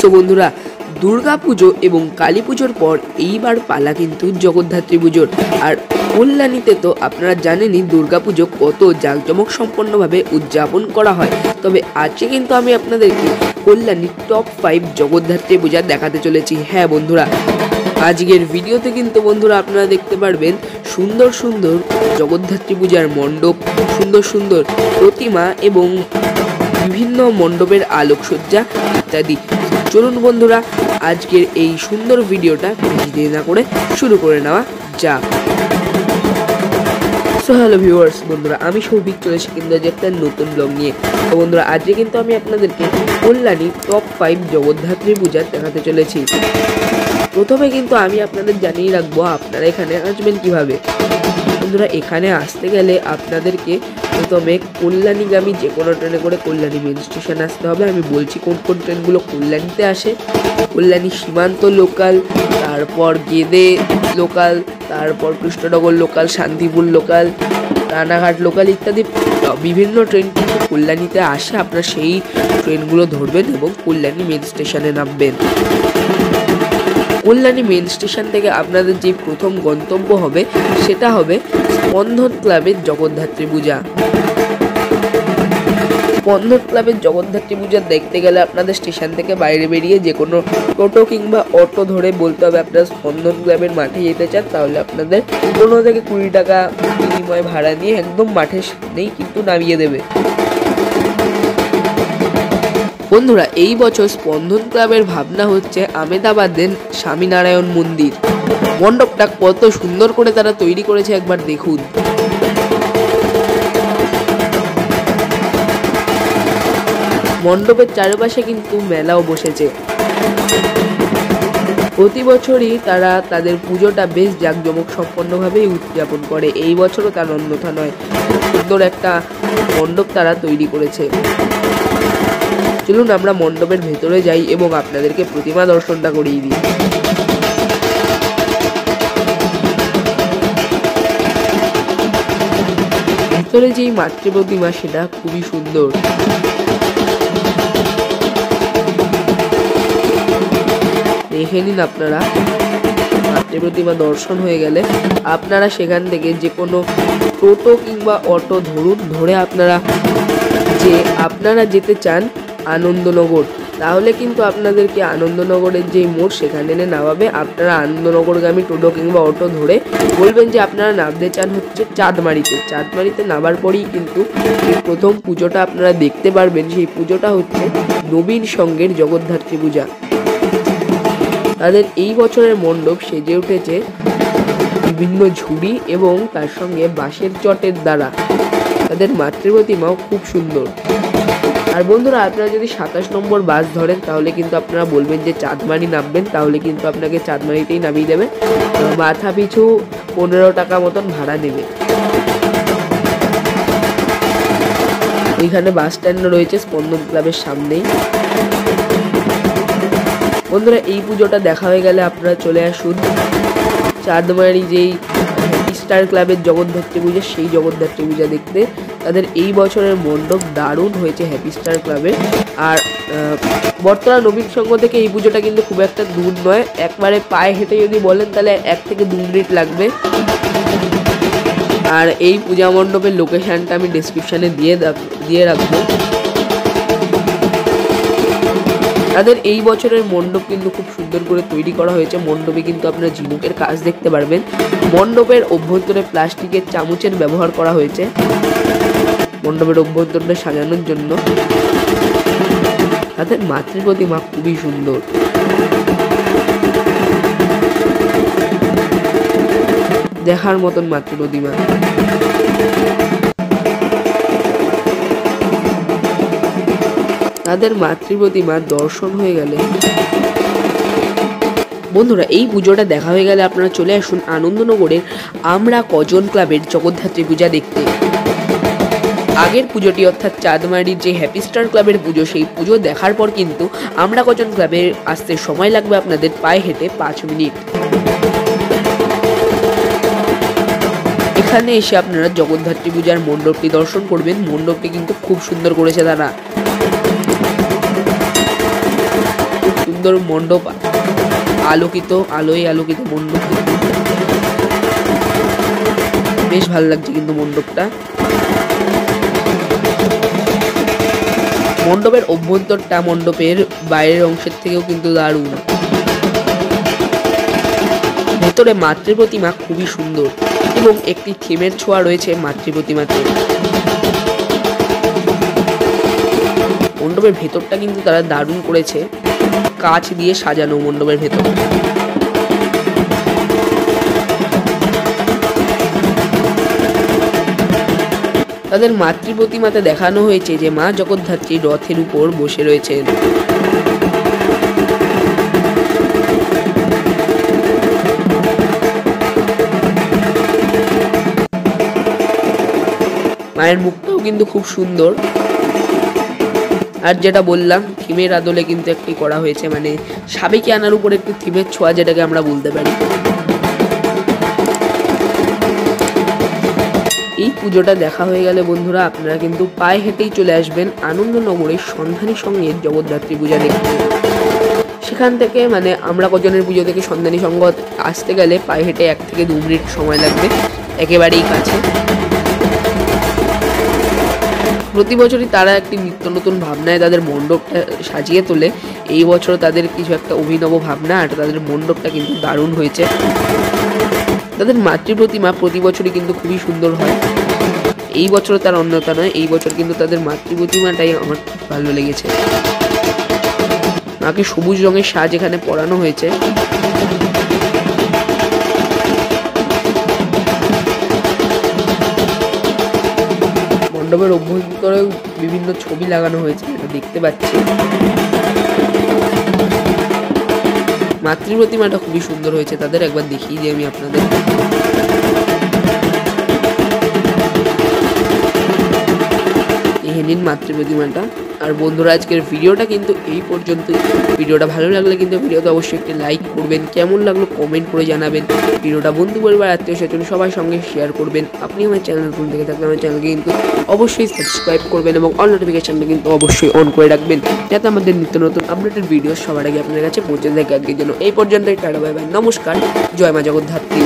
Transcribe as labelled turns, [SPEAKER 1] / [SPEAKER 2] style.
[SPEAKER 1] So বন্ধুরা, দুর্গা পুজো এবং কালী পুজোর পর এইবার পালা কিন্তু জগদ্ধাত্রী পুজোর। আর কল্যাণীতে তো আপনারা জানেনই দুর্গা পুজো কত জাঁকজমক সম্পন্নভাবে উদযাপন করা হয়। তবে আজকে কিন্তু আমি আপনাদেরকে কল্যাণীর টপ 5 জগদ্ধাত্রী পূজা দেখাতে চলেছি। হ্যাঁ বন্ধুরা, আজকের ভিডিওতে কিন্তু বন্ধুরা আপনারা দেখতে পারবেন সুন্দর সুন্দর জগদ্ধাত্রী পূজার মণ্ডপ, সুন্দর সুন্দর প্রতিমা এবং বিভিন্ন মণ্ডপের আলোকসজ্জা ইত্যাদি। চলুন বন্ধুরা, আজকের এই সুন্দর ভিডিওটা বেশি দেরি না করে শুরু করে নেওয়া যাক। সো হ্যালো ভিউয়ার্স, বন্ধুরা আমি সৌভিক চলে এসেছি কিন্তু আজ একটা নতুন ব্লগ নিয়ে। তো বন্ধুরা, আজকে কিন্তু আমি আপনাদেরকে কল্যাণী টপ 5 জগদ্ধাত্রী পূজা দেখাতে চলেছি। প্রথমে কিন্তু আমি আপনাদের জানিয়ে রাখবো আপনারা এখানে আসবেন কিভাবে। বন্ধুরা, এখানে আসতে গেলে আপনাদেরকে প্রথমে কল্যাণীগামী যে কোনো ট্রেনে করে কল্যাণী মেন স্টেশন আসতে হবে। আমি বলছি কোন কোন ট্রেনগুলো কল্যাণীতে আসে। কল্যাণী সীমান্ত লোকাল, তারপর গেদে লোকাল, তারপর Krishnanagar local, Shantipur local, Ranaghat local ইত্যাদি বিভিন্ন ট্রেন কিন্তু কল্যাণীতে আসে। আপনারা সেই ট্রেনগুলো ধরবেন এবং কল্যাণী মেন স্টেশনে নামবেন। কল্যাণী মেন স্টেশন থেকে আপনাদের যে প্রথম গন্তব্য হবে সেটা হবে স্পন্দন ক্লাবের জগদ্ধাত্রী পূজা। স্পন্দন ক্লাবের জগদ্ধাত্রী পূজা দেখতে গেলে আপনাদের স্টেশন থেকে বাইরে বেরিয়ে যে কোনো টোটো কিংবা অটো ধরে বলতে হবে আপনারা স্পন্দন ক্লাবের মাঠে যেতে চান। তাহলে আপনাদের 15 থেকে 20 টাকা বিনিময় ভাড়া নিয়ে একদম মাঠের সামনেই কিন্তু নামিয়ে দেবে। বন্ধুরা, এই বছর স্পন্দন ক্লাবের ভাবনা হচ্ছে আমেদাবাদের স্বামীনারায়ণ মন্দির। মণ্ডপটা কত সুন্দর করে তারা তৈরি করেছে একবার দেখুন। মণ্ডপের চারপাশে কিন্তু মেলাও বসেছে। প্রতি বছরই তারা তাদের পুজোটা বেশ জাঁকজমক সম্পন্নভাবেই উদযাপন করে। এই বছরও তার অন্যথা নয়। সুন্দর একটা মণ্ডপ তারা তৈরি করেছে। চলুন আমরা মণ্ডপের ভেতরে যাই এবং আপনাদেরকে প্রতিমা দর্শনটা করিয়ে দিই। ভেতরে যেই মাতৃ প্রতিমা সেটা খুবই সুন্দর। দেখে নিন আপনারা। মাতৃ প্রতিমা দর্শন হয়ে গেলে আপনারা সেখান থেকে যে কোনো টোটো কিংবা অটো ধরে আপনারা যেতে চান আনন্দনগর, তাহলে কিন্তু আপনাদেরকে আনন্দনগরের যে মোড় সেখানে এনে নামাবে। আপনারা আনন্দনগরগামী টোটো কিংবা অটো ধরে বলবেন যে আপনারা নামতে চান হচ্ছে চাঁদমারিতে নামার পরেই কিন্তু প্রথম পুজোটা আপনারা দেখতে পারবেন। সেই পুজোটা হচ্ছে নবীন সঙ্গের জগদ্ধাত্রী পূজা। তাদের এই বছরের মণ্ডপ সেজে উঠেছে বিভিন্ন ঝুড়ি এবং তার সঙ্গে বাঁশের চটের দ্বারা। তাদের মাতৃ প্রতিমাও খুব সুন্দর। আর বন্ধুরা, আপনারা যদি 27 নম্বর বাস ধরেন তাহলে কিন্তু আপনারা বলবেন যে চাঁদমারি নামবেন, তাহলে কিন্তু আপনাকে চাঁদমারিতেই নামিয়ে দেবে। মাথা পিছু 15 টাকা মতন ভাড়া নেবে। এখানে বাস স্ট্যান্ড রয়েছে স্পন্দন ক্লাবের সামনেই। বন্ধুরা, এই পুজোটা দেখা হয়ে গেলে আপনারা চলে আসুন চাঁদমারি যেই স্টার ক্লাবের জগদ্ধাত্রী পূজা, সেই জগদ্ধাত্রী পূজা দেখতে। তাদের এই বছরের মণ্ডপ দারুণ হয়েছে হ্যাপি স্টার ক্লাবে। আর বর্তমান নবীন সংঘ থেকে এই পুজোটা কিন্তু খুব একটা দূর নয়। একবারে পায়ে হেঁটে যদি বলেন তাহলে 1 থেকে 2 মিনিট লাগবে। আর এই পূজা মণ্ডপের লোকেশনটা আমি ডেসক্রিপশানে দিয়ে রাখবো। তাদের এই বছরের মণ্ডপ কিন্তু খুব সুন্দর করে তৈরি করা হয়েছে। মণ্ডপে কিন্তু আপনারা ঝিনুকের কাজ দেখতে পারবেন। মণ্ডপের অভ্যন্তরে প্লাস্টিকের চামচের ব্যবহার করা হয়েছে মণ্ডপের অভ্যন্তরটা সাজানোর জন্য। তাদের মাতৃ প্রতিমা খুবই সুন্দর। দেখার মতন মাতৃ প্রতিমা। তাদের মাতৃ প্রতিমা দর্শন হয়ে গেলে বন্ধুরা, এই পুজোটা দেখা হয়ে গেলে আপনারা চলে আসুন আনন্দনগরের আমরা কজন ক্লাবের জগদ্ধাত্রী পূজা দেখতে। আগের পুজোটি অর্থাৎ চাঁদমারির যে হ্যাপি স্টার ক্লাবের পুজো, সেই পুজো দেখার পর কিন্তু আমরা কজন ক্লাবে আসতে সময় লাগবে আপনাদের পায়ে হেঁটে 5 মিনিট। এখানে এসে আপনারা জগদ্ধাত্রী পূজার মণ্ডপটি দর্শন করবেন। মণ্ডপটি কিন্তু খুব সুন্দর করেছে তারা। সুন্দর মণ্ডপ, আলোকিত, আলোয় আলোকিত মণ্ডপ, বেশ ভালো লাগছে কিন্তু মণ্ডপটা। মণ্ডপের অভ্যন্তরটা মণ্ডপের বাইরের অংশের থেকেও কিন্তু দারুণ। ভেতরে মাতৃ প্রতিমা খুবই সুন্দর এবং একটি থিমের ছোঁয়া রয়েছে মাতৃ প্রতিমাতে। মণ্ডপের ভেতরটা কিন্তু তারা দারুণ করেছে, কাঁচ দিয়ে সাজানো মণ্ডপের ভেতর। তাদের মাতৃ প্রতিমাতে দেখানো হয়েছে যে মা জগদ্ধাত্রী রথের উপর বসে রয়েছেন। মায়ের মুখটাও কিন্তু খুব সুন্দর। আর যেটা বললাম, থিমের আদলে কিন্তু একটি করা হয়েছে, মানে সাবেকি আনার উপর একটু থিমের ছোঁয়া, যেটাকে আমরা বলতে পারি। এই পুজোটা দেখা হয়ে গেলে বন্ধুরা আপনারা কিন্তু পায়ে হেঁটেই চলে আসবেন আনন্দনগরের সন্ধানী সঙ্গের জগদ্ধাত্রী পূজা দেখতে। সেখান থেকে মানে আমরা কজনের পুজো থেকে সন্ধানী সঙ্গ আসতে গেলে পায়ে হেঁটে 1 থেকে 2 মিনিট সময় লাগবে, একেবারেই কাছে। প্রতি বছরই তারা একটি নিত্য নতুন ভাবনায় তাদের মণ্ডপটা সাজিয়ে তোলে। এই বছর তাদের কিছু একটা অভিনব ভাবনা, আর তাদের মণ্ডপটা কিন্তু দারুণ হয়েছে। তাদের মাতৃ প্রতিমা প্রতি বছরই কিন্তু খুবই সুন্দর হয়, এই বছর তার অন্যতা নয়। এই বছর কিন্তু তাদের মাতৃ প্রতিমাটাই আমার খুব ভালো লেগেছে। মাকে সবুজ রঙের সাজ এখানে পরানো হয়েছে। মণ্ডপের অভ্যন্তরেও বিভিন্ন ছবি লাগানো হয়েছে, এটা দেখতে পাচ্ছি। মাতৃ প্রতিমাটা খুবই সুন্দর হয়েছে তাদের, একবার দেখিয়ে দিই আমি আপনাদের। এই নিন মাতৃ প্রতিমাটা। আর বন্ধুরা আজকের ভিডিওটা কিন্তু এই পর্যন্তই। ভিডিওটা ভালো লাগলে কিন্তু ভিডিওতে অবশ্যই একটি লাইক করবেন, কেমন লাগলো কমেন্ট করে জানাবেন। ভিডিওটা বন্ধু পরিবার আত্মীয় স্বজন সবার সঙ্গে শেয়ার করবেন। আপনি আমার চ্যানেল নতুন থেকে থাকলে আমার চ্যানেলকে কিন্তু অবশ্যই সাবস্ক্রাইব করবেন এবং অল নোটিফিকেশনটা কিন্তু অবশ্যই অন করে রাখবেন, যাতে আমাদের নিত্য নতুন আপডেটেড ভিডিও সবার আগে আপনার কাছে পৌঁছে যায়। আজকের জন্য এই পর্যন্তই, টাটা বাই বাই, নমস্কার, জয় মা জগদ্ধাত্রী।